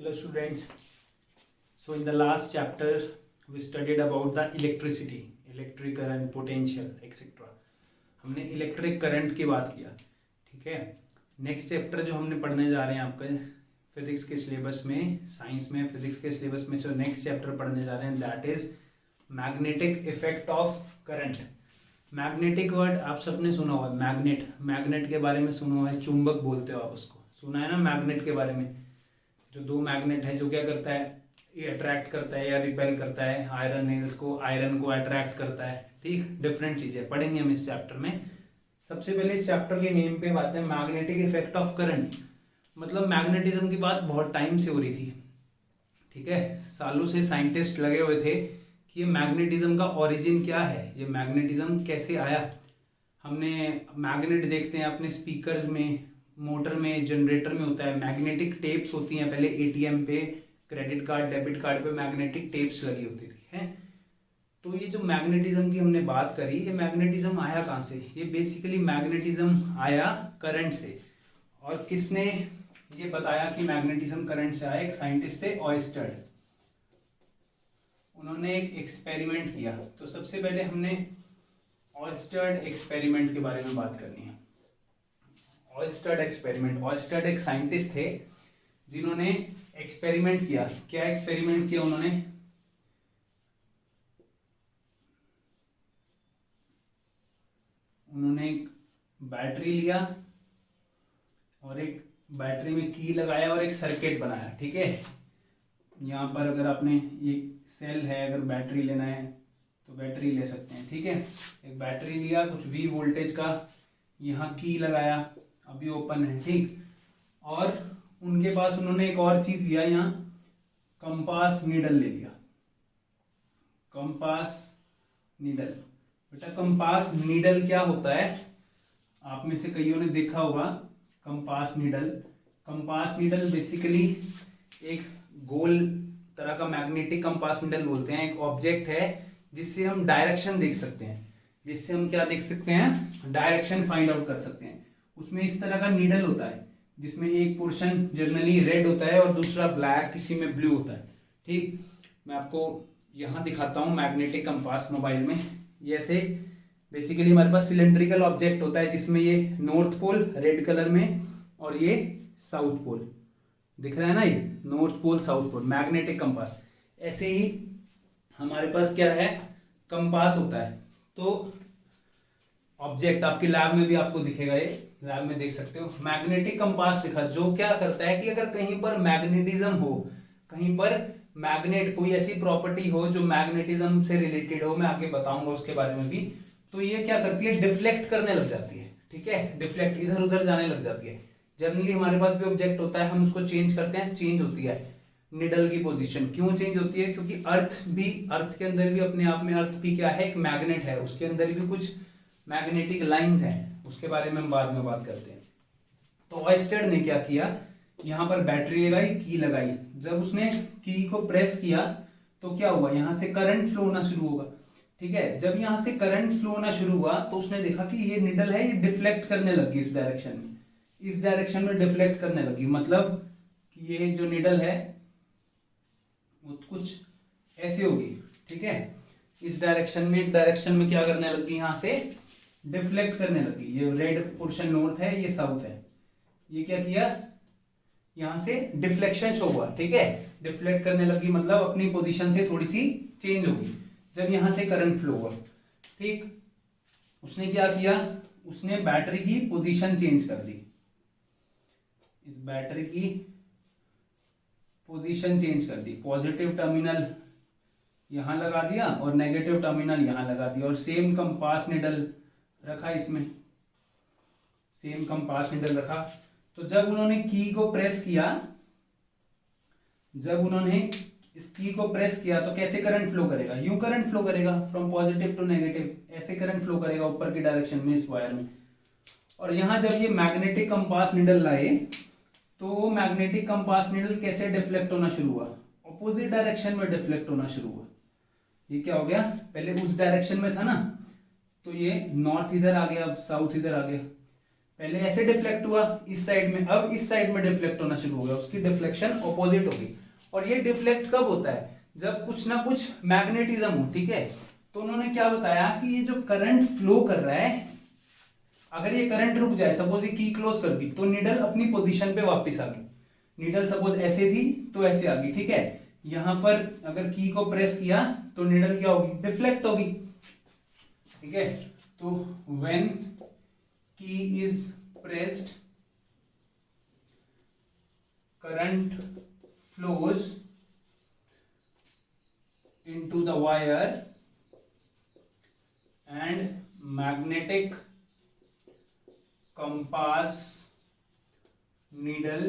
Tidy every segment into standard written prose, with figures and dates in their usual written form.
Hello students. So in the last chapter we studied about the electricity, electric current, potential, etc. हमने electric current की बात किया, ठीक है। नेक्स्ट चैप्टर जो हमने पढ़ने जा रहे हैं आपके फिजिक्स के सिलेबस में, साइंस में फिजिक्स के सिलेबस में जो नेक्स्ट चैप्टर पढ़ने जा रहे हैं that is magnetic effect of current. Magnetic word आप सबने सुना हुआ है, मैग्नेट, मैग्नेट के बारे में सुना हुआ है, चुंबक बोलते हो आप उसको, सुना है ना मैग्नेट के बारे में। जो दो मैग्नेट है जो क्या करता है, ये अट्रैक्ट करता है या रिपेल करता है, आयरन नेल्स को, आयरन को अट्रैक्ट करता है, ठीक। डिफरेंट चीजें पढ़ेंगे हम इस चैप्टर में। सबसे पहले इस चैप्टर के नेम पे बात है मैग्नेटिक इफेक्ट ऑफ करंट। मतलब मैग्नेटिज्म की बात बहुत टाइम से हो रही थी, ठीक है। सालों से साइंटिस्ट लगे हुए थे कि ये मैग्नेटिज्म का ओरिजिन क्या है, ये मैग्नेटिज्म कैसे आया। हमने मैग्नेट देखते हैं अपने स्पीकर्स में, मोटर में, जनरेटर में होता है। मैग्नेटिक टेप्स होती हैं, पहले एटीएम पे, क्रेडिट कार्ड, डेबिट कार्ड पे मैग्नेटिक टेप्स लगी होती थी, हैं। तो ये जो मैग्नेटिज्म की हमने बात करी, ये मैग्नेटिज्म आया कहाँ से? ये बेसिकली मैग्नेटिज्म आया करंट से। और किसने ये बताया कि मैग्नेटिज्म करंट से आया? एक साइंटिस्ट थे ऑयस्टर्ड। उन्होंने एक एक्सपेरिमेंट किया। तो सबसे पहले हमने ऑयस्टर्ड एक्सपेरिमेंट के बारे में बात करनी है। ऑयस्टर्ड एक्सपेरिमेंट, ऑयस्टर्ड एक साइंटिस्ट थे जिन्होंने एक्सपेरिमेंट किया। क्या एक्सपेरिमेंट किया उन्होंने? उन्होंने एक बैटरी लिया और एक बैटरी में की लगाया और एक सर्किट बनाया, ठीक है। यहाँ पर अगर आपने ये सेल है, अगर बैटरी लेना है तो बैटरी ले सकते हैं, ठीक है। एक बैटरी लिया, कुछ V वोल्टेज का, यहाँ की लगाया, अभी ओपन है, ठीक। और उनके पास उन्होंने एक और चीज लिया, यहाँ कंपास नीडल ले लिया। कंपास नीडल, बेटा कंपास नीडल क्या होता है? आप में से कईयों ने देखा होगा compass needle. Compass needle basically एक गोल तरह का, मैग्नेटिक कंपास नीडल बोलते हैं, एक ऑब्जेक्ट है जिससे हम डायरेक्शन देख सकते हैं। जिससे हम क्या देख सकते हैं? डायरेक्शन फाइंड आउट कर सकते हैं। उसमें इस तरह का नीडल होता है जिसमें एक पोर्शन जनरली रेड होता है और दूसरा ब्लैक, किसी में ब्लू होता है, ठीक। मैं आपको यहाँ दिखाता हूँ मैग्नेटिक कंपास मोबाइल में। ये ऐसे बेसिकली हमारे पास सिलेंड्रिकल ऑब्जेक्ट होता है जिसमें ये नॉर्थ पोल रेड कलर में और ये साउथ पोल दिख रहा है ना, ये north pole south pole, magnetic compass. ऐसे ही हमारे पास क्या है? कंपास होता है। तो ऑब्जेक्ट आपकी लैब में भी आपको दिखेगा, ये लैब में देख सकते हो, मैग्नेटिक कंपास लिखा, जो क्या करता है कि अगर कहीं पर मैग्नेटिज्म हो, कहीं पर मैग्नेट कोई ऐसी प्रॉपर्टी हो जो मैग्नेटिज्म से रिलेटेड हो, मैं आगे बताऊंगा उसके बारे में भी, तो ये क्या करती है? डिफ्लेक्ट करने लग जाती है, ठीक है। डिफ्लेक्ट, इधर उधर जाने लग जाती है। जनरली हमारे पास भी ऑब्जेक्ट होता है, हम उसको चेंज करते हैं, चेंज होती है निडल की पोजीशन। क्यों चेंज होती है? क्योंकि अर्थ के अंदर भी अपने आप में, अर्थ भी क्या है? एक मैग्नेट है, उसके अंदर भी कुछ मैग्नेटिक लाइंस हैं, उसके बारे में हम बाद में बात करते हैं। तो ऑयस्टर्ड ने क्या किया? यहाँ पर बैटरी लगाई, की लगाई। जब उसने की को प्रेस किया तो क्या हुआ? यहाँ से करंट फ्लो होना शुरू होगा, ठीक है। जब यहाँ से करंट फ्लो होना शुरू हुआ तो उसने देखा कि ये निडल है, ये डिफ्लेक्ट करने लगी इस डायरेक्शन में, इस डायरेक्शन में डिफ्लेक्ट करने लगी। मतलब कि ये जो निडल है वो कुछ ऐसे होगी, ठीक है। इस डायरेक्शन में, एक डायरेक्शन में क्या करने लगी? यहाँ से डिफ्लेक्ट करने लगी। ये रेड पोर्शन नॉर्थ है, ये साउथ है। ये क्या किया? यहां से डिफ्लेक्शन शो हुआ, ठीक है। डिफ्लेक्ट करने लगी मतलब अपनी पोजीशन से थोड़ी सी चेंज होगी जब यहां से करंट फ्लो हुआ, ठीक। उसने क्या किया? उसने बैटरी की पोजीशन चेंज कर दी। इस बैटरी की पोजीशन चेंज कर दी। पॉजिटिव टर्मिनल यहां लगा दिया और नेगेटिव टर्मिनल यहां लगा दिया, और सेम कंपास निडल रखा इसमें, सेम कंपास निडल रखा। तो जब उन्होंने की को प्रेस किया, जब उन्होंने इस की को प्रेस किया तो कैसे करंट फ्लो करेगा? यूं करंट फ्लो करेगा, फ्रॉम पॉजिटिव टू नेगेटिव, ऐसे करंट फ्लो करेगा ऊपर की डायरेक्शन में इस वायर में। और यहां जब ये मैग्नेटिक कंपास निडल लाए तो मैग्नेटिक कंपास निडल कैसे डिफ्लेक्ट होना शुरू हुआ? ऑपोजिट डायरेक्शन में डिफ्लेक्ट होना शुरू हुआ। ये क्या हो गया? पहले उस डायरेक्शन में था ना, तो ये नॉर्थ इधर आ गया, अब साउथ इधर आ गया। पहले ऐसे डिफ्लेक्ट हुआ इस साइड में, अब इस साइड में डिफ्लेक्ट होना शुरू हो गया, उसकी डिफ्लेक्शन ऑपोजिट होगी। और ये डिफ्लेक्ट कब होता है? जब कुछ ना कुछ मैग्नेटिज्म हो, ठीक है। तो उन्होंने क्या बताया कि ये जो करंट फ्लो कर रहा है, अगर ये करंट रुक जाए, सपोज ये की क्लोज कर दी, तो नीडल अपनी पोजीशन पे वापस आ गई। नीडल सपोज ऐसे थी तो ऐसे आ गई, ठीक है। यहां पर अगर की को प्रेस किया तो नीडल क्या होगी? डिफ्लेक्ट होगी, ठीक है। तो व्हेन की is pressed, current flows into the wire and magnetic compass needle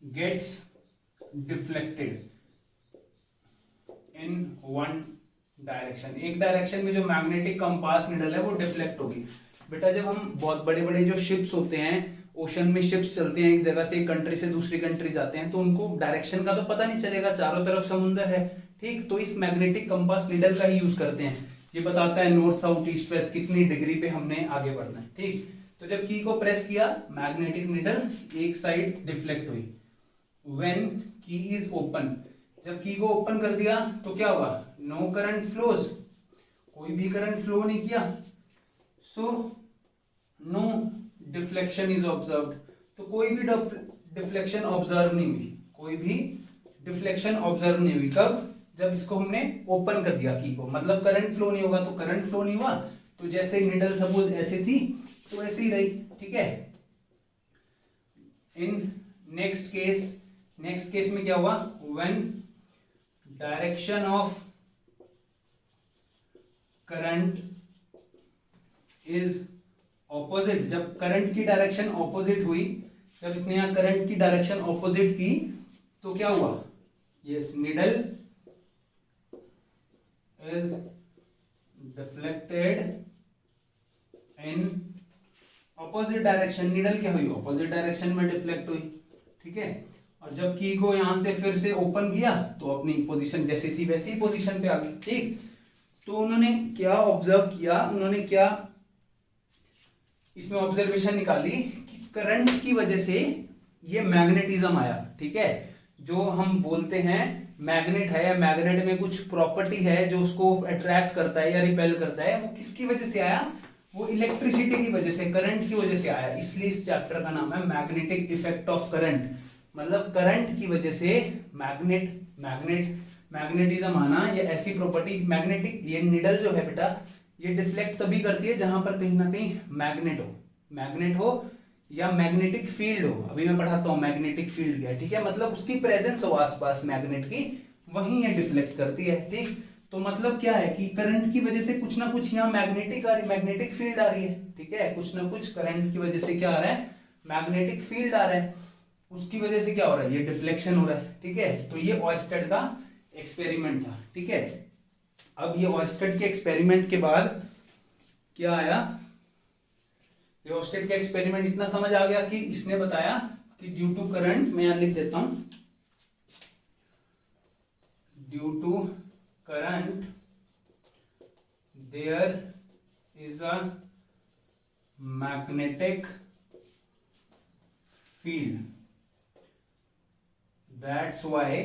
gets deflected in one direction। एक डायरेक्शन में जो मैग्नेटिक कंपास निडल है वो डिफ्लेक्ट होगी। बेटा जब हम बहुत बड़े बड़े जो शिप्स होते हैं, ओशन में शिप्स चलते हैं, एक जगह से एक कंट्री से दूसरी कंट्री जाते हैं, तो उनको डायरेक्शन का तो पता नहीं चलेगा, चारों तरफ समुद्र है, ठीक। तो इस मैग्नेटिक कंपास निडल का ही यूज करते हैं, ये बताता है नॉर्थ साउथ ईस्ट वेस्ट कितनी डिग्री पे हमने आगे बढ़ना है, ठीक। तो जब की को प्रेस किया, मैग्नेटिक निडल एक साइड डिफ्लेक्ट हुई। व्हेन की इज ओपन, जब की को ओपन कर दिया तो क्या हुआ? नो करंट फ्लोज, कोई भी करंट फ्लो नहीं किया, so no deflection is observed. तो कोई भी डिफ्लेक्शन ऑब्जर्व नहीं हुई, कोई भी डिफ्लेक्शन ऑब्जर्व नहीं हुई। कब? जब इसको हमने ओपन कर दिया की को, मतलब करंट फ्लो नहीं होगा तो करंट फ्लो नहीं हुआ, तो जैसे निडल सपोज ऐसे थी तो ऐसे ही रही, ठीक है। इन नेक्स्ट केस में क्या हुआ? When direction of current is opposite, जब करंट की डायरेक्शन ऑपोजिट हुई, जब इसने यहां करंट की डायरेक्शन ऑपोजिट की तो क्या हुआ? Yes, needle is deflected in opposite direction. Needle क्या हुई? ऑपोजिट डायरेक्शन में डिफ्लेक्ट हुई, ठीक है। और जब की को यहां से फिर से ओपन किया तो अपनी पोजीशन जैसी थी वैसी ही पोजीशन पे आ गई, ठीक। तो उन्होंने क्या ऑब्जर्व किया, उन्होंने क्या इसमें ऑब्जर्वेशन निकाली कि करंट की वजह से ये मैग्नेटिज्म आया, ठीक है। जो हम बोलते हैं मैग्नेट है, या मैग्नेट में कुछ प्रॉपर्टी है जो उसको अट्रैक्ट करता है या रिपेल करता है, वो किसकी वजह से आया? वो इलेक्ट्रिसिटी की वजह से, करंट की वजह से आया। इसलिए इस चैप्टर का नाम है मैग्नेटिक इफेक्ट ऑफ करंट। मतलब करंट की वजह से मैग्नेटिज्म आना, या ऐसी प्रॉपर्टी मैग्नेटिक, ये निडल जो है बेटा ये डिफ्लेक्ट तभी करती है जहां पर कहीं ना कहीं मैग्नेट हो या मैग्नेटिक फील्ड हो। अभी मैं पढ़ाता हूं मैग्नेटिक फील्ड क्या है, ठीक है। मतलब उसकी प्रेजेंस हो आसपास मैग्नेट की, वहीं ये डिफ्लेक्ट करती है, ठीक। तो मतलब क्या है कि करंट की वजह से कुछ ना कुछ यहाँ मैग्नेटिक फील्ड आ रही है, ठीक है। कुछ ना कुछ करंट की वजह से क्या आ रहा है? मैग्नेटिक फील्ड आ रहा है, उसकी वजह से क्या हो रहा है? ये डिफ्लेक्शन हो रहा है, ठीक है। तो ये ऑयस्टेड का एक्सपेरिमेंट था, ठीक है। अब ये ऑयस्टेड के एक्सपेरिमेंट के बाद क्या आया? ये ऑयस्टेड का एक्सपेरिमेंट इतना समझ आ गया कि इसने बताया कि ड्यू टू करंट, मैं यहां लिख देता हूं, due to current there is a magnetic field, that's why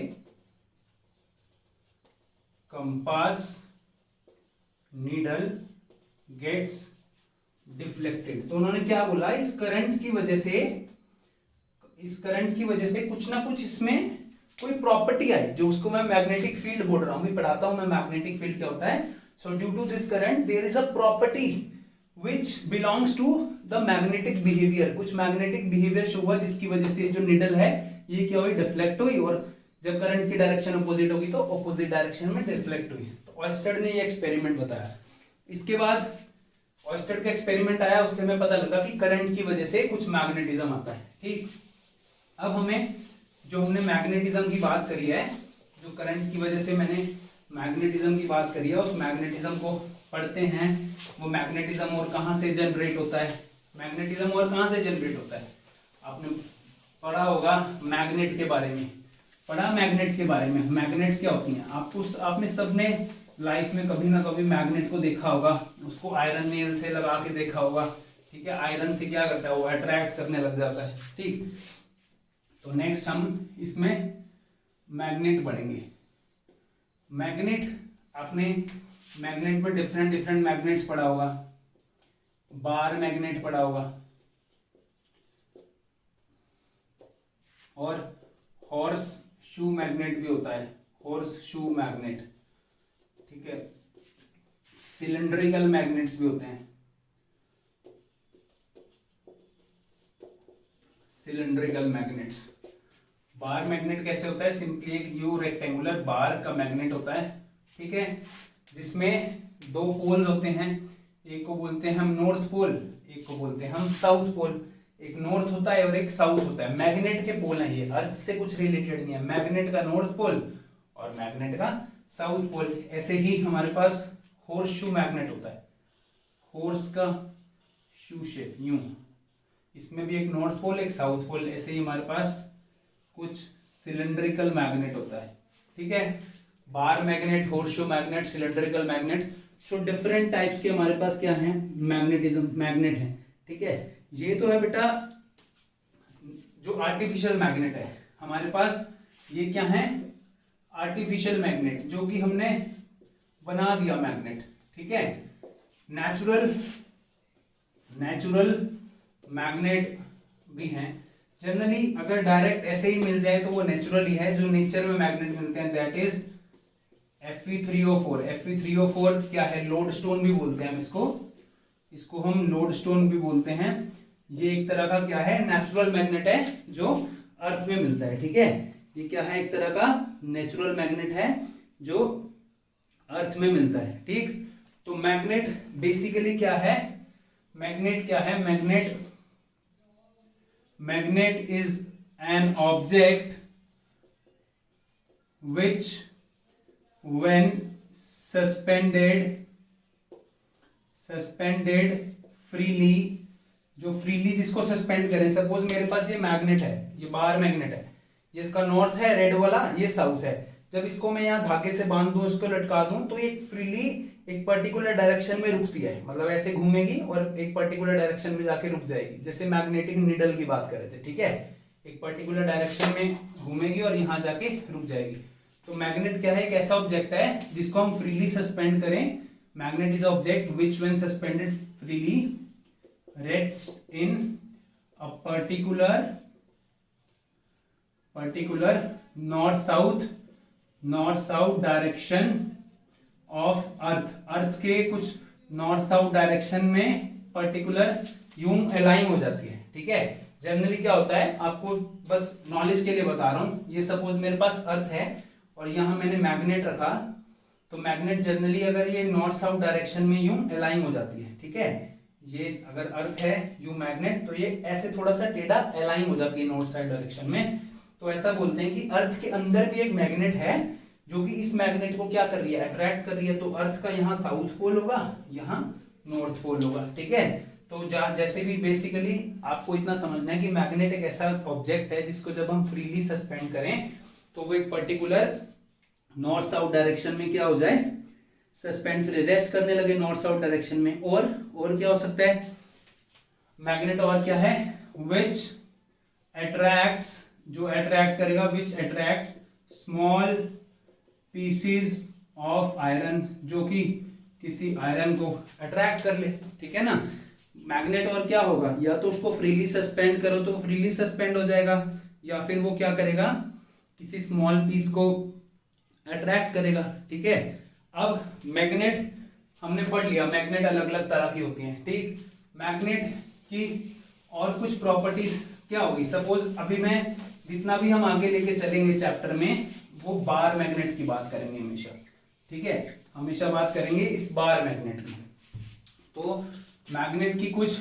compass needle gets deflected. तो उन्होंने क्या बोला? इस करंट की वजह से कुछ ना कुछ इसमें कोई प्रॉपर्टी आई, जो उसको मैं मैग्नेटिक फील्ड बोल रहा हूं, मैं पढ़ाता हूं मैं मैग्नेटिक फील्ड क्या होता है। So due to this current there is a property which belongs to the magnetic behaviour. कुछ मैग्नेटिक बिहेवियर शो हुआ जिसकी वजह से जो निडल है ये क्या हुई? डिफ्लेक्ट हुई, और जब करंट की डायरेक्शन अपोजिट होगी तो अपोजिट डायरेक्शन में डिफ्लेक्ट हुई। तो ऑयस्टेड ने ये एक्सपेरिमेंट बताया। इसके बाद ऑयस्टेड का एक्सपेरिमेंट आया, उससे हमें पता लगा कि करंट की वजह से कुछ मैग्नेटिज्म आता है, ठीक। अब हमने मैग्नेटिज्म की बात करी है, जो करंट की वजह से मैंने मैग्नेटिज्म की बात करी है, उस मैग्नेटिज्म को पढ़ते हैं। वो मैग्नेटिज्म और कहां से जनरेट होता है? मैग्नेटिज्म और कहां से जनरेट होता है? आपने पढ़ा होगा मैग्नेट के बारे में, मैग्नेट के बारे में। मैग्नेट्स क्या होती हैं? आपने सबने लाइफ में कभी ना कभी मैग्नेट को देखा होगा, उसको आयरन नेल से लगा के देखा होगा, ठीक है, आयरन से क्या करता है, वो अट्रैक्ट करने लग जाता है। ठीक, तो नेक्स्ट हम इसमें मैग्नेट पढ़ेंगे। मैग्नेट, आपने मैग्नेट में डिफरेंट डिफरेंट मैग्नेट्स पढ़ा होगा, बार मैग्नेट पढ़ा होगा और हॉर्स शू मैग्नेट भी होता है, हॉर्स शू मैग्नेट। ठीक है, सिलेंड्रिकल मैग्नेट्स भी होते हैं, सिलेंड्रिकल मैग्नेट्स। बार मैग्नेट कैसे होता है, सिंपली एक यू रेक्टेंगुलर बार का मैग्नेट होता है। ठीक है, जिसमें दो पोल्स होते हैं, एक को बोलते हैं हम नॉर्थ पोल, एक को बोलते हैं हम साउथ पोल। एक नॉर्थ होता है और एक साउथ होता है, मैग्नेट के पोल हैं ये, अर्थ से कुछ रिलेटेड नहीं है। मैग्नेट का नॉर्थ पोल और मैग्नेट का साउथ पोल। ऐसे ही हमारे पास हॉर्स शू मैग्नेट होता है, हॉर्स का शू शेप यूं, इसमें भी एक नॉर्थ पोल एक साउथ पोल। ऐसे ही हमारे पास कुछ सिलेंड्रिकल मैग्नेट होता है। ठीक है, bar magnet, horse shoe magnet, cylindrical magnet. So different types के हमारे पास क्या है, मैग्नेटिज्म, मैग्नेट है। ठीक है, ये तो है बेटा जो आर्टिफिशियल मैग्नेट है हमारे पास। ये क्या है, आर्टिफिशियल मैग्नेट, जो कि हमने बना दिया मैग्नेट। ठीक है, नेचुरल मैग्नेट भी हैं। जनरली अगर डायरेक्ट ऐसे ही मिल जाए तो वो नेचुरल ही है। जो नेचर में मैग्नेट मिलते हैं दैट इज Fe3O4। Fe3O4 क्या है, लोडस्टोन भी बोलते हैं हम इसको हम लोडस्टोन भी बोलते हैं। ये एक तरह का क्या है, नेचुरल मैग्नेट है जो अर्थ में मिलता है। ठीक है, ये क्या है, एक तरह का नेचुरल मैग्नेट है जो अर्थ में मिलता है। ठीक, तो मैग्नेट बेसिकली क्या है, मैग्नेट क्या है, magnet is an object which when suspended freely, जो फ्रीली जिसको सस्पेंड करें। सपोज मेरे पास ये मैग्नेट है, ये बार मैग्नेट है, ये इसका नॉर्थ है रेड वाला, ये साउथ है। जब इसको मैं यहाँ धागे से बांध दूं, इसको लटका दूं, तो ये फ्रीली एक पर्टिकुलर डायरेक्शन में रुकती है, मतलब ऐसे घूमेगी और एक पर्टिकुलर डायरेक्शन में जाके रुक जाएगी। जैसे मैग्नेटिक नीडल की बात कर रहे थे। ठीक है, एक पर्टिकुलर डायरेक्शन में घूमेगी और यहाँ जाके रुक जाएगी। तो मैग्नेट क्या है, एक ऐसा ऑब्जेक्ट है जिसको हम फ्रीली सस्पेंड करें। Magnet is object which when suspended freely rest in a particular north south direction of earth के कुछ नॉर्थ साउथ डायरेक्शन में पर्टिकुलर यूं अलाइन हो जाती है। ठीक है, जनरली क्या होता है, आपको बस नॉलेज के लिए बता रहा हूं। ये सपोज मेरे पास अर्थ है और यहां मैंने मैग्नेट रखा, तो मैग्नेट जनरली अगर ये नॉर्थ साउथ डायरेक्शन में यूं अलाइन हो जाती है। ठीक है, ये अगर अर्थ है यूं मैग्नेट, तो ये ऐसे थोड़ा सा टेढ़ा अलाइन हो जाती है नॉर्थ साइड डायरेक्शन में। तो ऐसा बोलते हैं कि अर्थ के अंदर भी एक मैग्नेट है जो कि इस मैग्नेट को क्या कर रही है, अट्रैक्ट कर रही है। तो अर्थ का यहाँ साउथ पोल होगा, यहाँ नॉर्थ पोल होगा। ठीक है, तो जैसे भी बेसिकली आपको इतना समझना है कि मैग्नेट एक ऐसा ऑब्जेक्ट है जिसको जब हम फ्रीली सस्पेंड करें तो वो एक पर्टिकुलर नॉर्थ साउथ डायरेक्शन में क्या हो जाए, सस्पेंड, फिर रेस्ट करने लगे नॉर्थ साउथ डायरेक्शन में। और क्या हो सकता है मैग्नेट, और क्या है, विच अट्रैक्ट्स, जो अट्रैक्ट करेगा, which attracts small pieces of iron, जो कि किसी आयरन को अट्रैक्ट कर ले। ठीक है ना, मैग्नेट और क्या होगा, या तो उसको फ्रीली सस्पेंड करो तो फ्रीली सस्पेंड हो जाएगा, या फिर वो क्या करेगा, किसी स्मॉल पीस को अट्रैक्ट करेगा। ठीक है, अब मैग्नेट हमने पढ़ लिया, मैग्नेट अलग अलग तरह की होती हैं। ठीक, मैग्नेट की और कुछ प्रॉपर्टीज क्या होगी, सपोज अभी मैं जितना भी हम आगे लेके चलेंगे चैप्टर में, वो बार मैग्नेट की बात करेंगे हमेशा। ठीक है, हमेशा बात करेंगे इस बार मैग्नेट की। तो मैग्नेट की कुछ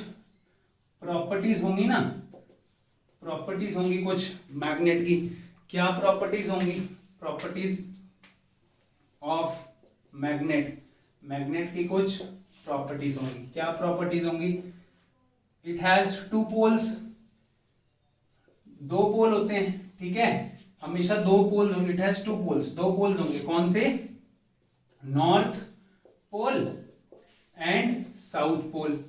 प्रॉपर्टीज होंगी ना, प्रॉपर्टीज होंगी कुछ मैग्नेट की। क्या प्रॉपर्टीज होंगी, प्रॉपर्टीज ऑफ मैग्नेट, मैग्नेट की कुछ प्रॉपर्टीज होंगी। क्या प्रॉपर्टीज होंगी, इट हैज टू पोल्स, दो पोल होते हैं। ठीक है, हमेशा दो पोल होंगे, इट हैज टू पोल्स, दो पोल्स होंगे। कौन से, north pole and south pole.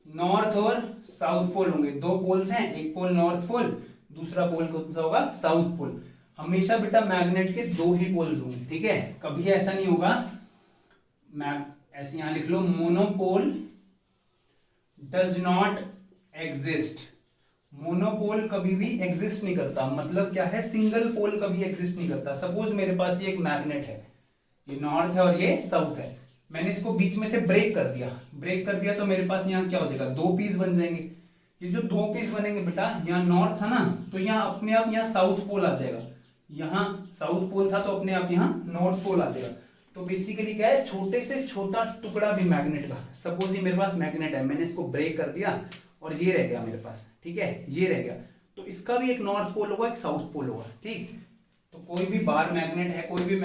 North और साउथ पोल होंगे। दो पोल्स हैं, एक पोल नॉर्थ पोल, दूसरा पोल कौन सा होगा, साउथ पोल। हमेशा बेटा मैग्नेट के दो ही पोल्स होंगे, ठीक है, कभी ऐसा नहीं होगा। ऐसे यहां लिख लो, monopole does not exist. Monopole कभी भी एग्जिस्ट नहीं करता, मतलब क्या है, सिंगल पोल कभी एग्जिस्ट नहीं करता। सपोज मेरे पास ये एक मैग्नेट है, ये नॉर्थ है और ये साउथ है, मैंने इसको बीच में से ब्रेक कर दिया तो मेरे पास यहाँ क्या हो जाएगा, दो पीस बन जाएंगे। ये जो दो पीस बनेंगे बेटा, यहाँ नॉर्थ था ना, तो यहाँ अपने आप यहाँ साउथ पोल आ जाएगा, यहाँ साउथ पोल था तो अपने आप यहाँ नॉर्थ पोल आ जाएगा। तो बेसिकली क्या है, छोटे से छोटा टुकड़ा भी मैग्नेट का, सपोज ये मेरे पास मैग्नेट है, मैंने इसको ब्रेक कर दिया और ये रह गया मेरे पास, ठीक है, ये रह गया, तो इसका भी एक नॉर्थ पोल होगा, एक साउथ पोल होगा, ठीक। तो कोई भी बार मैग्नेट है, कोई भी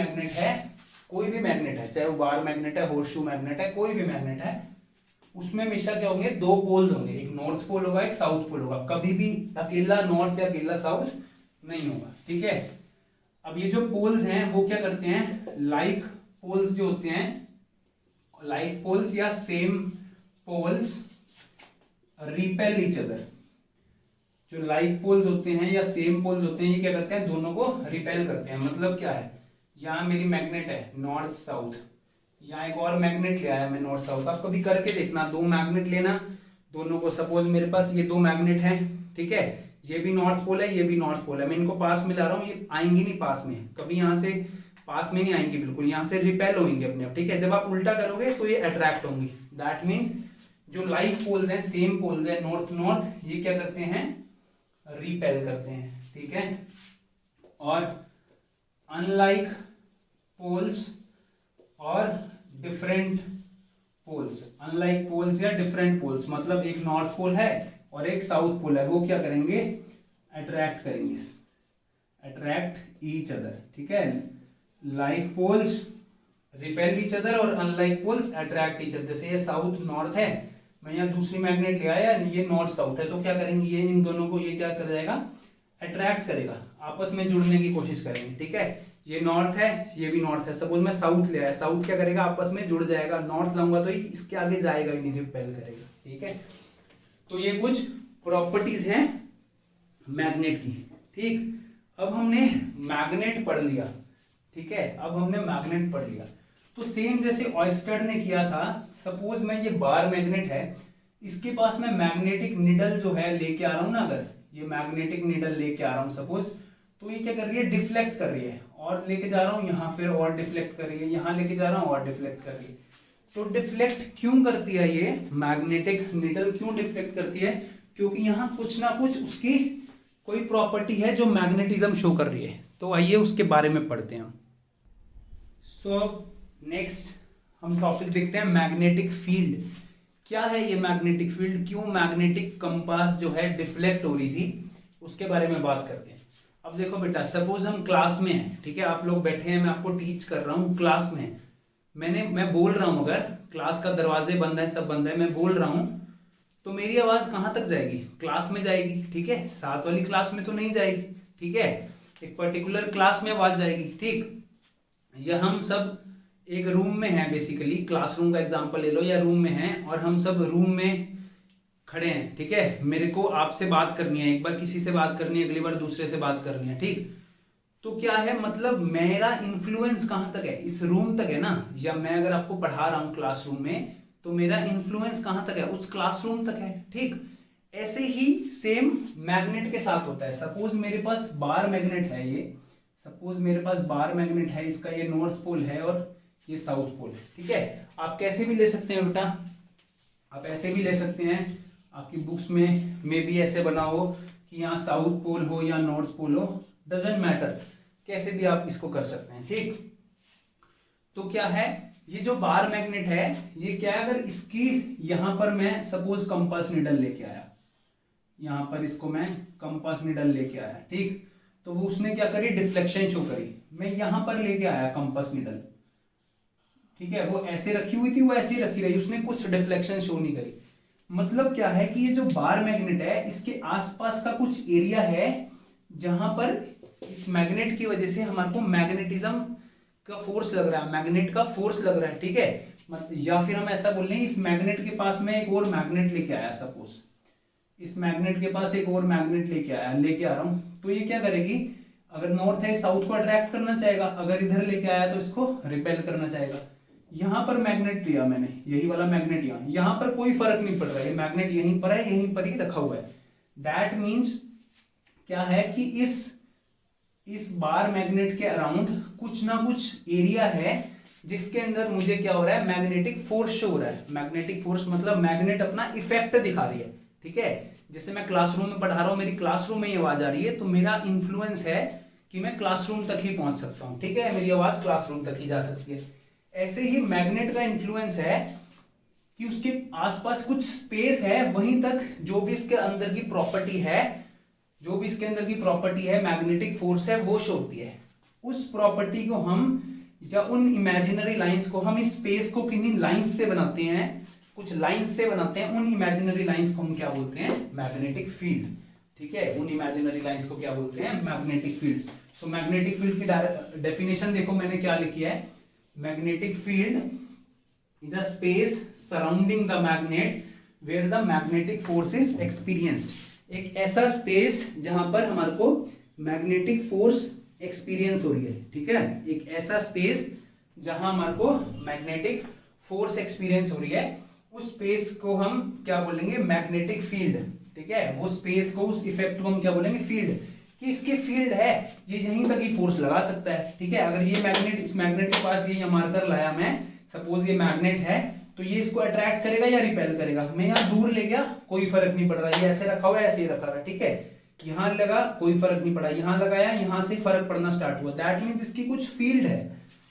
मैग्नेट है, चाहे वो बार मैग्नेट है, होर्सशू मैग्नेट है, कोई भी मैग्नेट है, उसमें हमेशा क्या होंगे, दो पोल्स होंगे, एक नॉर्थ पोल होगा, एक साउथ पोल होगा, कभी भी अकेला नॉर्थ या अकेला साउथ नहीं होगा, ठीक है। अब ये जो पोल्स हैं वो क्या करते हैं, लाइक पोल्स जो होते हैं, लाइक पोल्स या same poles repel each other. जो लाइक पोल्स होते हैं या सेम पोल्स होते हैं, ये क्या करते हैं, दोनों को रिपेल करते हैं। मतलब क्या है, यहां मेरी मैग्नेट है नॉर्थ साउथ, यहाँ एक और मैग्नेट ले आया मैं नॉर्थ साउथ। आप कभी करके देखना, दो मैग्नेट लेना, दोनों को, सपोज मेरे पास ये दो मैग्नेट हैं, ठीक है, ये भी नॉर्थ पोल है, ये भी नॉर्थ पोल है, मैं इनको पास में ला रहा हूँ, ये आएंगी नहीं पास में, कभी यहाँ से पास में नहीं आएंगी, बिल्कुल यहाँ से रिपेल होंगे अपने आप, ठीक है। जब आप उल्टा करोगे तो ये अट्रैक्ट होंगी। दैट मीन्स जो लाइक पोल्स हैं, सेम पोल्स हैं, नॉर्थ नॉर्थ, ये क्या करते हैं, रिपेल करते हैं, ठीक है। और अनलाइक पोल्स और डिफरेंट पोल्स, अनलाइक पोल्स या डिफरेंट पोल्स, मतलब एक नॉर्थ पोल है और एक साउथ पोल है, वो क्या करेंगे, अट्रैक्ट करेंगे, अट्रैक्ट ईच अदर, ठीक है। Like poles repel each other और unlike poles attract each other. जैसे ये साउथ नॉर्थ है, मैं यहाँ दूसरी मैग्नेट ले आया, ये नॉर्थ साउथ है, तो क्या करेंगे, ये इन दोनों को ये क्या कर जाएगा, अट्रैक्ट करेगा, आपस में जुड़ने की कोशिश करेंगे, ठीक है। ये नॉर्थ है, ये भी नॉर्थ है, सपोज मैं साउथ ले आया, साउथ क्या करेगा, आपस में जुड़ जाएगा, नॉर्थ लाऊंगा तो इसके आगे जाएगा ही नहीं, रिपेल करेगा, ठीक है। तो ये कुछ प्रॉपर्टीज हैं मैग्नेट की, ठीक। अब हमने मैग्नेट पढ़ लिया, ठीक है, अब हमने मैग्नेट पढ़ लिया। तो सेम जैसे ऑयस्टर ने किया था, सपोज मैं ये बार मैग्नेट है, इसके पास मैं मैग्नेटिक निडल जो है लेके आ रहा हूं ना, अगर ये मैग्नेटिक निडल लेके आ रहा हूं सपोज, तो ये क्या कर रही है, डिफ्लेक्ट कर रही है, और लेके जा रहा हूं यहां, फिर और डिफ्लेक्ट कर रही है, यहां लेके जा रहा हूं और डिफ्लेक्ट कर रही है। तो डिफ्लेक्ट क्यों करती है ये मैग्नेटिक निडल, क्यों डिफ्लेक्ट करती है, क्योंकि यहां कुछ ना कुछ उसकी कोई प्रॉपर्टी है जो मैग्नेटिज्म शो कर रही है। तो आइए उसके बारे में पढ़ते हैं हम। सो नेक्स्ट हम टॉपिक देखते हैं मैग्नेटिक फील्ड। क्या है ये मैग्नेटिक फील्ड, क्यों मैग्नेटिक कंपास जो है डिफ्लेक्ट हो रही थी, उसके बारे में बात करते हैं। अब देखो बेटा, सपोज हम क्लास में हैं, ठीक है, आप लोग बैठे हैं, मैं आपको टीच कर रहा हूँ क्लास में, मैं बोल रहा हूँ, अगर क्लास का दरवाजे बंद है, सब बंद है, मैं बोल रहा हूँ, तो मेरी आवाज कहाँ तक जाएगी, क्लास में जाएगी, ठीक है, साथ वाली क्लास में तो नहीं जाएगी, ठीक है, एक पर्टिकुलर क्लास में आवाज जाएगी, ठीक। या हम सब एक रूम में हैं, बेसिकली क्लासरूम का एग्जांपल ले लो, या रूम में हैं और हम सब रूम में खड़े हैं, ठीक है, मेरे को आपसे बात करनी है, एक बार किसी से बात करनी है, अगली बार दूसरे से बात करनी है, ठीक। तो क्या है, मतलब मेरा इन्फ्लुएंस कहां तक है, इस रूम तक है ना, या मैं अगर आपको पढ़ा रहा हूं क्लासरूम में, तो मेरा इन्फ्लुएंस कहां तक है, उस क्लासरूम तक है, ठीक। ऐसे ही सेम मैग्नेट के साथ होता है। सपोज मेरे पास बार मैग्नेट है, ये सपोज मेरे पास बार मैग्नेट है, इसका ये नॉर्थ पोल है और ये साउथ पोल है, ठीक है। आप कैसे भी ले सकते हैं बेटा, आप ऐसे भी ले सकते हैं, आपकी बुक्स में भी ऐसे बना हो कि यहाँ साउथ पोल हो या नॉर्थ पोल हो, डजंट मैटर, कैसे भी आप इसको कर सकते हैं, ठीक। तो क्या है, ये जो बार मैग्नेट है, ये क्या है, अगर इसकी यहां पर मैं सपोज कंपास निडल लेके आया, यहां पर इसको मैं कंपास निडल लेके आया, ठीक, तो वो उसने क्या करी, डिफ्लेक्शन शो करी। मैं यहां पर लेके आया कंपास निडल, ठीक है, वो ऐसे रखी हुई थी, वो ऐसे ही रखी रही, उसने कुछ डिफ्लेक्शन शो नहीं करी। मतलब क्या है कि ये जो बार मैग्नेट है, इसके आसपास का कुछ एरिया है जहां पर इस मैग्नेट की वजह से हमारे को मैग्नेटिज्म का फोर्स लग रहा है, मैग्नेट का फोर्स लग रहा है, ठीक है। या फिर हम ऐसा बोल रहे हैं इस मैग्नेट के पास में एक और मैग्नेट लेके आया, सपोज इस मैग्नेट के पास एक और मैग्नेट लेके आ रहा हूं, तो ये क्या करेगी, अगर नॉर्थ है साउथ को अट्रैक्ट करना चाहेगा, अगर इधर लेके आया तो इसको रिपेल करना चाहेगा। यहां पर मैग्नेट लिया मैंने, यही वाला मैग्नेट यहां पर कोई फर्क नहीं पड़ रहा है, मैग्नेट यहीं पर है, यहीं पर ही रखा हुआ है। दैट मीन्स क्या है कि इस बार मैग्नेट के अराउंड कुछ ना कुछ एरिया है जिसके अंदर मुझे क्या हो रहा है, मैग्नेटिक फोर्स शो हो रहा है। मैग्नेटिक फोर्स मतलब मैग्नेट अपना इफेक्ट दिखा रही है, ठीक है। जैसे मैं क्लासरूम में पढ़ा रहा हूं, मेरी क्लासरूम में ये आवाज आ रही है, तो मेरा इन्फ्लुएंस है कि मैं क्लासरूम तक ही पहुंच सकता हूं, ठीक है, मेरी आवाज क्लासरूम तक ही जा सकती है। ऐसे ही मैग्नेट का इन्फ्लुएंस है कि उसके आसपास कुछ स्पेस है, वहीं तक जो भी इसके अंदर की प्रॉपर्टी है, जो भी इसके अंदर की प्रॉपर्टी है, मैग्नेटिक फोर्स है, वो शो होती है। उस प्रॉपर्टी को हम, या उन इमेजिनरी लाइंस को हम, इस स्पेस को किन्हीं लाइंस से बनाते हैं, कुछ लाइंस से बनाते हैं, उन इमेजिनरी लाइंस को हम क्या बोलते हैं, मैग्नेटिक फील्ड, ठीक है। उन इमेजिनरी लाइंस को क्या बोलते हैं, मैग्नेटिक फील्ड। तो मैग्नेटिक फील्ड की डेफिनेशन देखो मैंने क्या लिखी है, magnetic field is a space surrounding the magnet where the magnetic force is experienced. एक ऐसा स्पेस जहां पर हमारे को मैग्नेटिक फोर्स एक्सपीरियंस हो रही है, ठीक है। एक ऐसा स्पेस जहां हमारे को मैग्नेटिक फोर्स एक्सपीरियंस हो रही है, उस स्पेस को हम क्या बोलेंगे, मैग्नेटिक फील्ड, ठीक है। वो स्पेस को, उस इफेक्ट को हम क्या बोलेंगे, फील्ड। कि इसकी फील्ड है, ये यहीं तक ही फोर्स लगा सकता है, ठीक है। अगर ये मैग्नेट, इस मैग्नेट के पास ये मार्कर लाया मैं, सपोज ये मैग्नेट है, तो ये इसको अट्रैक्ट करेगा या रिपेल करेगा। मैं यहाँ दूर ले गया, कोई फर्क नहीं पड़ रहा, ये ऐसे रखा हुआ है, ऐसे ही रखा रहा, ठीक है। यहां लगा, कोई फर्क नहीं पड़ा, यहां लगाया, यहां से फर्क पड़ना स्टार्ट हुआ। दैट मीन्स इसकी कुछ फील्ड है,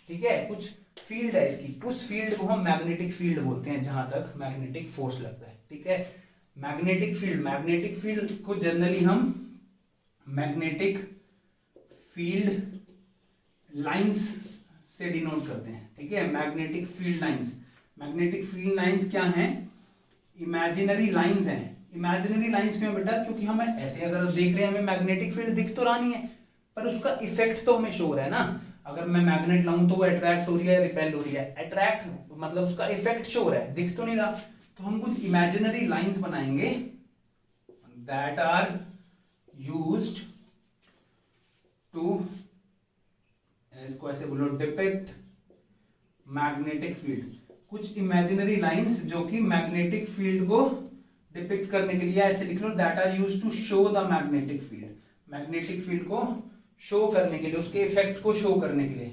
ठीक है, कुछ फील्ड है इसकी। उस फील्ड को हम मैग्नेटिक फील्ड बोलते हैं, जहां तक मैग्नेटिक फोर्स लगता है, ठीक है। मैग्नेटिक फील्ड को जनरली हम मैग्नेटिक फील्ड लाइंस से डिनोट करते हैं, ठीक है। मैग्नेटिक फील्ड लाइंस क्या हैं, इमेजिनरी लाइंस हैं। इमेजिनरी लाइंस क्यों बेटा, क्योंकि हम ऐसे अगर देख रहे हैं, हमें मैग्नेटिक फील्ड दिख तो रहा नहीं है, पर उसका इफेक्ट तो हमें शो हो रहा है ना। अगर मैं मैग्नेट लाऊं तो वो अट्रैक्ट हो रही है, रिपेल हो रही है। अट्रैक्ट मतलब उसका इफेक्ट शो हो रहा है, दिख तो नहीं रहा। तो हम कुछ इमेजिनरी लाइंस बनाएंगे दैट आर यूज्ड टू, इसको ऐसे बोलो, डिपिक्ट मैग्नेटिक फील्ड। कुछ इमेजिनरी लाइंस जो कि मैग्नेटिक फील्ड को डिपिक्ट करने के लिए, ऐसे लिख लो, that are used to show the magnetic field. Magnetic field को शो करने के लिए, उसके इफेक्ट को शो करने के लिए,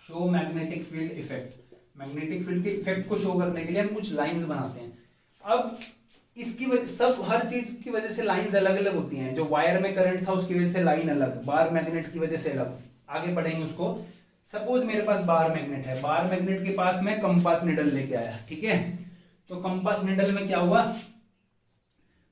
show magnetic field effect. Magnetic field के इफेक्ट को शो करने के लिए हम कुछ लाइंस बनाते हैं। अब इसकी वजह, सब हर चीज की वजह से लाइंस अलग अलग होती हैं। जो वायर में करंट था उसकी वजह से लाइन अलग, बार मैग्नेट की वजह से अलग, आगे बढ़ेंगे उसको। सपोज मेरे पास बार मैग्नेट है, बार मैग्नेट के पास मैं कंपास निडल लेके आया, ठीक है। तो कंपास निडल में क्या हुआ,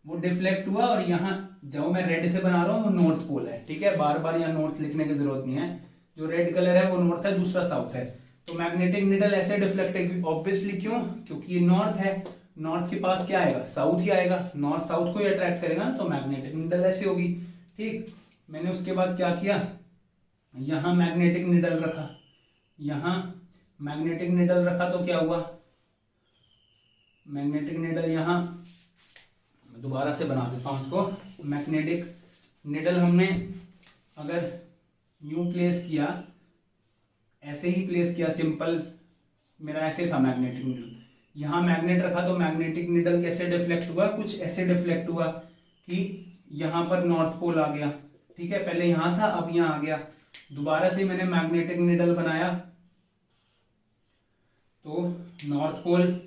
वो डिफ्लेक्ट हुआ, और यहाँ जो मैं रेड से बना रहा हूँ वो नॉर्थ पोल है, ठीक है। बार बार यहाँ नॉर्थ लिखने की जरूरत नहीं है, जो रेड कलर है वो नॉर्थ है, दूसरा साउथ है। तो मैग्नेटिक निडल ऐसे डिफ्लेक्ट है, ऑब्वियसली क्यों, क्योंकि ये नॉर्थ है, नॉर्थ के पास क्या आएगा, साउथ ही आएगा, नॉर्थ साउथ को ही अट्रैक्ट करेगा ना, तो मैग्नेटिक निडल ऐसी होगी, ठीक। मैंने उसके बाद क्या किया, यहां मैग्नेटिक निडल रखा, यहां मैग्नेटिक निडल रखा, तो क्या हुआ, मैग्नेटिक निडल यहां, दोबारा से बना देता हूं इसको। मैग्नेटिक निडल हमने अगर यूं प्लेस किया, ऐसे ही प्लेस किया, सिंपल मेरा ऐसे था मैग्नेटिक निडल, यहां मैग्नेट रखा, तो मैग्नेटिक निडल कैसे डिफ्लेक्ट हुआ, कुछ ऐसे डिफ्लेक्ट हुआ कि यहां पर नॉर्थ पोल आ गया, ठीक है। पहले यहां था, अब यहां आ गया। दोबारा से मैंने मैग्नेटिक निडल बनाया, तो नॉर्थ पोल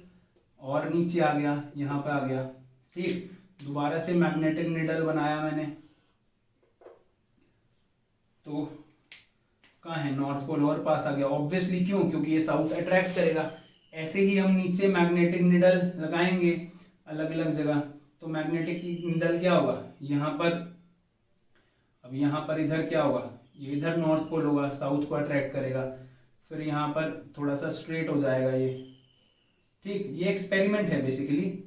और नीचे आ गया, यहां पे आ गया, ठीक। दोबारा से मैग्नेटिक निडल बनाया मैंने, तो कहाँ है, नॉर्थ पोल और पास आ गया, ऑब्वियसली क्यों, क्योंकि ये साउथ अट्रैक्ट करेगा। ऐसे ही हम नीचे मैग्नेटिक निडल लगाएंगे अलग अलग जगह, तो मैग्नेटिक निडल क्या होगा, यहाँ पर, अब यहाँ पर इधर क्या होगा, ये इधर नॉर्थ पोल होगा, साउथ को अट्रैक्ट करेगा। फिर यहाँ पर थोड़ा सा स्ट्रेट हो जाएगा ये, ठीक। ये एक्सपेरिमेंट है बेसिकली,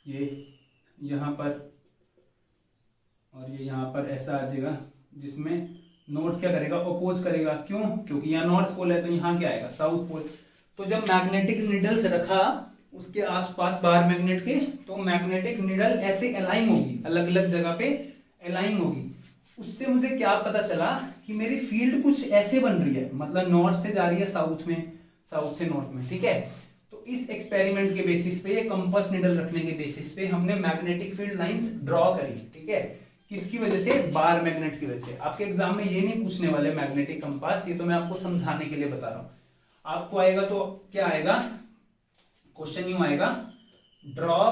ये यहाँ पर और ये यहाँ पर ऐसा आ जाएगा, जिसमें नॉर्थ क्या करेगा, अपोज करेगा। क्यों? क्योंकि यहाँ नॉर्थ पोल है तो यहाँ क्या आएगा, साउथ पोल। तो जब मैग्नेटिक नीडल से रखा उसके आसपास बाहर मैग्नेट के, तो मैग्नेटिक नीडल ऐसे अलाइन होगी, अलग अलग जगह पे अलाइन होगी। उससे मुझे क्या पता चला कि मेरी फील्ड कुछ ऐसे बन रही है, मतलब नॉर्थ से जा रही है साउथ में, साउथ से नॉर्थ में, ठीक है। तो इस एक्सपेरिमेंट के बेसिस पे, ये कंपास निडल रखने के बेसिस पे हमने मैग्नेटिक फील्ड लाइंस ड्रॉ करी, ठीक है। किसकी वजह से? बार मैग्नेट की वजह से। आपके एग्जाम में ये नहीं पूछने वाले मैग्नेटिक कंपास, ये तो मैं आपको समझाने के लिए बता रहा हूं। आपको आएगा तो क्या आएगा, क्वेश्चन यूं आएगा, draw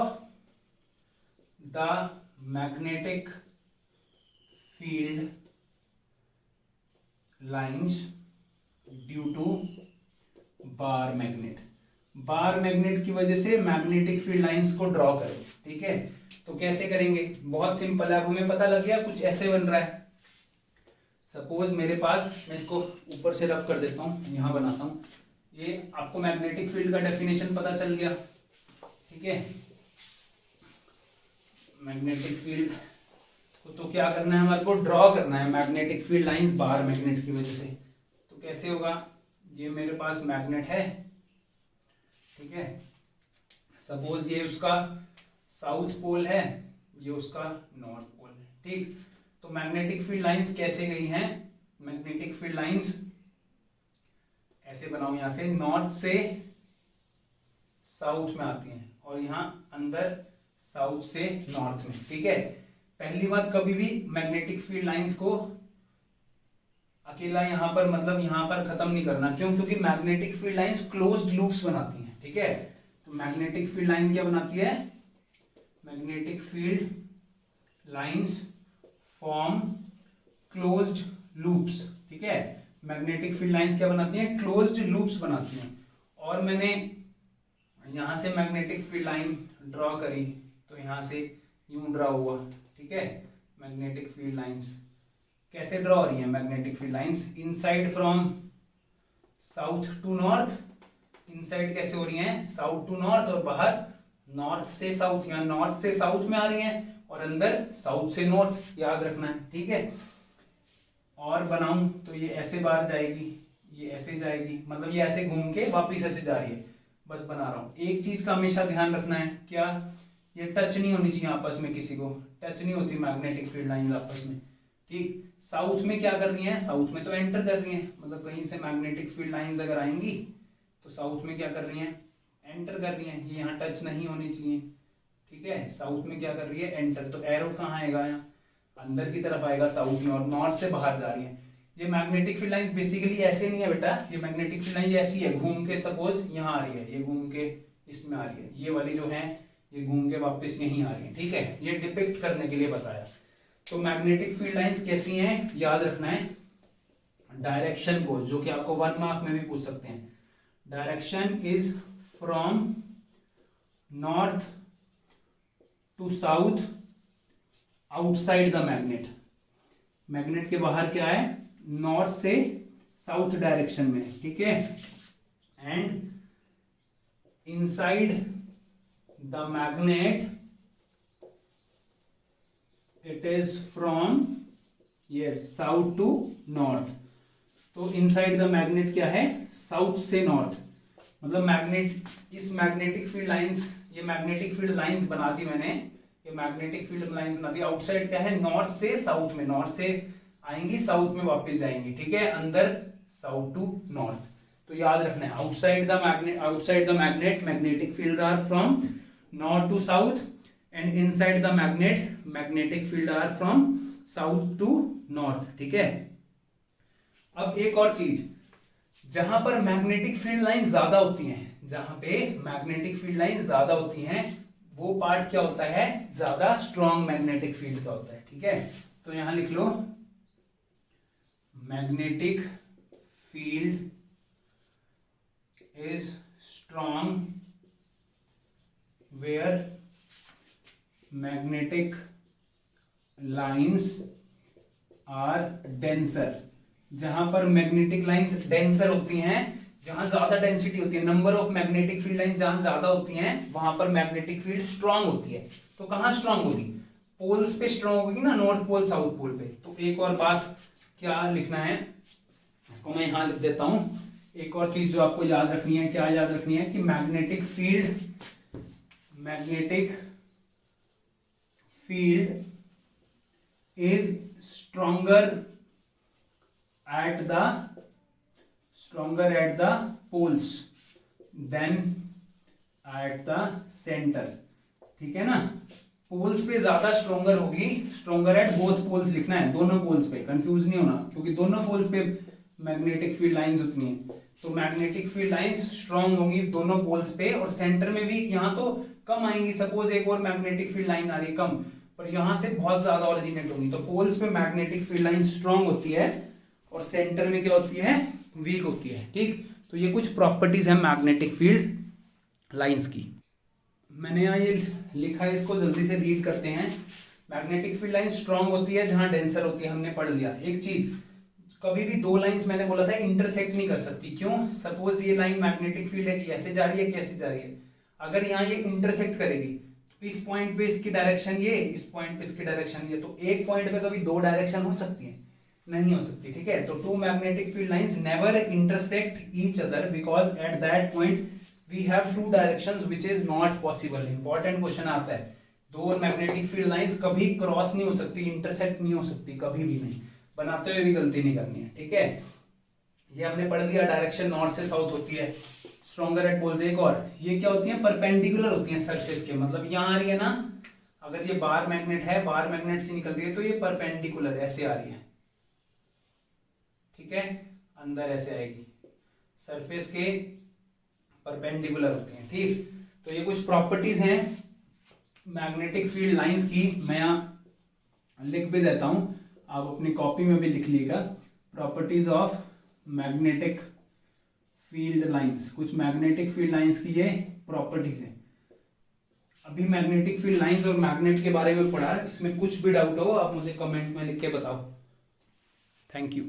the magnetic field lines due to bar magnet. Bar magnet की वजह से मैग्नेटिक फील्ड लाइंस को ड्रॉ करें, ठीक है। तो कैसे करेंगे? बहुत सिंपल है, अब हमें पता लग गया कुछ ऐसे बन रहा है। सपोज मेरे पास, मैं इसको ऊपर से रब कर देता हूं, यहां बनाता हूं। ये आपको मैग्नेटिक फील्ड का डेफिनेशन पता चल गया, ठीक है। मैग्नेटिक फील्ड तो क्या करना है हमारे को? ड्रॉ करना है मैग्नेटिक फील्ड लाइंस बाहर मैग्नेट की वजह से। तो कैसे होगा? ये मेरे पास मैग्नेट है, ठीक है। सपोज ये उसका साउथ पोल है, ये उसका नॉर्थ पोल है, ठीक। तो मैग्नेटिक फील्ड लाइंस कैसे गई हैं? मैग्नेटिक फील्ड लाइंस ऐसे बनाओ, यहां से नॉर्थ से साउथ में आती हैं और यहां अंदर साउथ से नॉर्थ में, ठीक है। पहली बात, कभी भी मैग्नेटिक फील्ड लाइंस को अकेला यहां पर, मतलब यहां पर खत्म नहीं करना। क्यों? क्योंकि magnetic field lines closed loops बनाती हैं, ठीक है। तो मैग्नेटिक फील्ड लाइन क्या बनाती है? Magnetic field lines form closed loops, ठीक है। मैग्नेटिक फील्ड लाइंस क्या बनाती हैं? क्लोज्ड लूप्स बनाती हैं। और मैंने यहां से मैग्नेटिक फील्ड लाइन ड्रॉ करी, तो यहां से यूं ड्रॉ हुआ, ठीक है। मैग्नेटिक फील्ड लाइंस कैसे ड्रॉ हो रही है? Magnetic field lines inside from south to north. Inside कैसे हो रही हैं? साउथ टू नॉर्थ, और बाहर नॉर्थ से साउथ, या नॉर्थ से साउथ में आ रही हैं और अंदर साउथ से नॉर्थ, याद रखना है, ठीक है। और बनाऊं तो ये ऐसे बाहर जाएगी, ये ऐसे जाएगी, मतलब ये ऐसे घूम के वापिस ऐसे जा रही है। बस बना रहा हूं। एक चीज का हमेशा ध्यान रखना है, क्या? ये टच नहीं होनी चाहिए आपस में, किसी को टच नहीं होती मैग्नेटिक फील्ड लाइंस आपस में, ठीक। साउथ में क्या कर रही हैं? साउथ में तो एंटर कर रही हैं, मतलब कहीं से मैग्नेटिक फील्ड लाइंस अगर आएंगी तो साउथ में क्या कर रही हैं? एंटर कर रही हैं। ये यहाँ टच नहीं होनी चाहिए, ठीक है। साउथ में क्या कर रही है? एंटर। तो एरो कहाँ आएगा? यहाँ अंदर की तरफ आएगा साउथ में, और नॉर्थ से बाहर जा रही है। ये मैग्नेटिक फील्ड लाइन बेसिकली ऐसे नहीं है बेटा, ये मैग्नेटिक फील्ड लाइन ऐसी है, घूम के सपोज यहाँ आ रही है, ये घूम के इसमें आ रही है, ये वाली जो है ये घूम के वापस यहीं आ रही है, ठीक है। ये डिपिक्ट करने के लिए बताया। तो मैग्नेटिक फील्ड लाइंस कैसी हैं, याद रखना है डायरेक्शन को, जो कि आपको 1 मार्क में भी पूछ सकते हैं। Direction is from north to south outside the magnet. Magnet के बाहर क्या है? नॉर्थ से साउथ डायरेक्शन में, ठीक है। And inside the magnet it is from south to north. तो इनसाइड द मैग्नेट क्या है? साउथ से नॉर्थ, मतलब मैग्नेट, इस मैग्नेटिक फील्ड लाइंस, ये मैग्नेटिक फील्ड लाइंस बना दी मैंने, ये मैग्नेटिक फील्ड लाइन बना दी। आउटसाइड क्या है? नॉर्थ से साउथ में, नॉर्थ से आएंगी साउथ में वापस जाएंगी, ठीक है। अंदर साउथ टू नॉर्थ। तो याद रखना है outside the magnet magnetic field are from north to south, and inside the magnet magnetic field are from south to north, ठीक है। अब एक और चीज, जहां पर मैग्नेटिक फील्ड लाइन ज्यादा होती हैं, जहां पे मैग्नेटिक फील्ड लाइन ज्यादा होती हैं, वो पार्ट क्या होता है? ज्यादा स्ट्रॉन्ग मैग्नेटिक फील्ड का होता है, ठीक है। तो यहां लिख लो magnetic field is strong where magnetic lines are denser. जहां पर मैग्नेटिक लाइंस डेंसर होती हैं, जहां ज्यादा डेंसिटी होती है, number of magnetic field line जहां ज्यादा होती हैं, वहां पर मैग्नेटिक फील्ड स्ट्रांग होती है। तो कहां स्ट्रांग होगी? पोल्स पे स्ट्रांग होगी ना, नॉर्थ पोल साउथ पोल पे। तो एक और बात क्या लिखना है, इसको मैं यहां लिख देता हूं। एक और चीज जो आपको याद रखनी है, क्या याद रखनी है कि magnetic field is stronger at the poles than at the centre. ठीक है ना, पोल्स पे ज्यादा स्ट्रॉन्गर होगी, स्ट्रॉन्गर एट बोथ पोल्स लिखना है, दोनों पोल्स पे, कंफ्यूज नहीं होना, क्योंकि दोनों पोल्स पे मैग्नेटिक फील्ड लाइंस उतनी है। तो मैग्नेटिक फील्ड लाइंस स्ट्रॉन्ग होंगी दोनों पोल्स पे, और सेंटर में भी यहाँ तो कम आएंगी। सपोज एक और मैग्नेटिक फील्ड लाइन आ रही है कम, पर यहाँ से बहुत ज्यादा ऑरिजिनेट होंगी। तो पोल्स पे मैग्नेटिक फील्ड लाइन स्ट्रॉन्ग होती है और सेंटर में क्या होती है, वीक होती है। ठीक, तो ये कुछ प्रॉपर्टीज है मैग्नेटिक फील्ड लाइंस की। मैंने यहाँ ये लिखा है, इसको जल्दी से रीड करते हैं। मैग्नेटिक फील्ड लाइन स्ट्रॉन्ग होती है जहां डेंसर होती है, हमने पढ़ लिया। एक चीज, कभी भी दो लाइंस मैंने बोला था इंटरसेक्ट नहीं कर सकती। क्यों? सपोज ये लाइन मैग्नेटिक फील्ड है कि ऐसे जा रही है कि ऐसे जा रही है, अगर यहाँ ये इंटरसेक्ट करेगी तो इस पॉइंट पे इसकी डायरेक्शन ये, इस पॉइंट पे इसकी डायरेक्शन ये, तो एक पॉइंट पे कभी दो डायरेक्शन हो सकती है? नहीं हो सकती। ठीक है, तो two magnetic field lines never intersect each other because at that point we have two directions which is not possible. Important question आता है, दो मैग्नेटिक फील्ड लाइंस कभी क्रॉस नहीं हो सकती, इंटरसेक्ट नहीं हो सकती, कभी भी नहीं। बनाते हुए भी गलती नहीं करनी है। ठीक है, ये हमने पढ़ लिया, डायरेक्शन नॉर्थ से साउथ होती है, स्ट्रॉन्गर एट पोल्स। एक और, ये क्या होती है, परपेंडिकुलर होती है सरफेस के, मतलब यहाँ आ रही है ना, अगर ये बार मैग्नेट है, बार मैग्नेट से निकल रही है, तो ये परपेंडिकुलर ऐसे आ रही है। ठीक है, अंदर ऐसे आएगी, सरफेस के परपेंडिकुलर होती है। ठीक, तो ये कुछ प्रॉपर्टीज हैं मैग्नेटिक फील्ड लाइंस की, मैं यहाँ लिख भी देता हूं, आप अपनी कॉपी में भी लिख लीजिएगा। Properties of magnetic field lines, कुछ मैग्नेटिक फील्ड लाइंस की ये प्रॉपर्टीज है। अभी मैग्नेटिक फील्ड लाइंस और मैग्नेट के बारे में पढ़ा, इसमें कुछ भी डाउट हो आप मुझे कमेंट में लिख के बताओ। Thank you.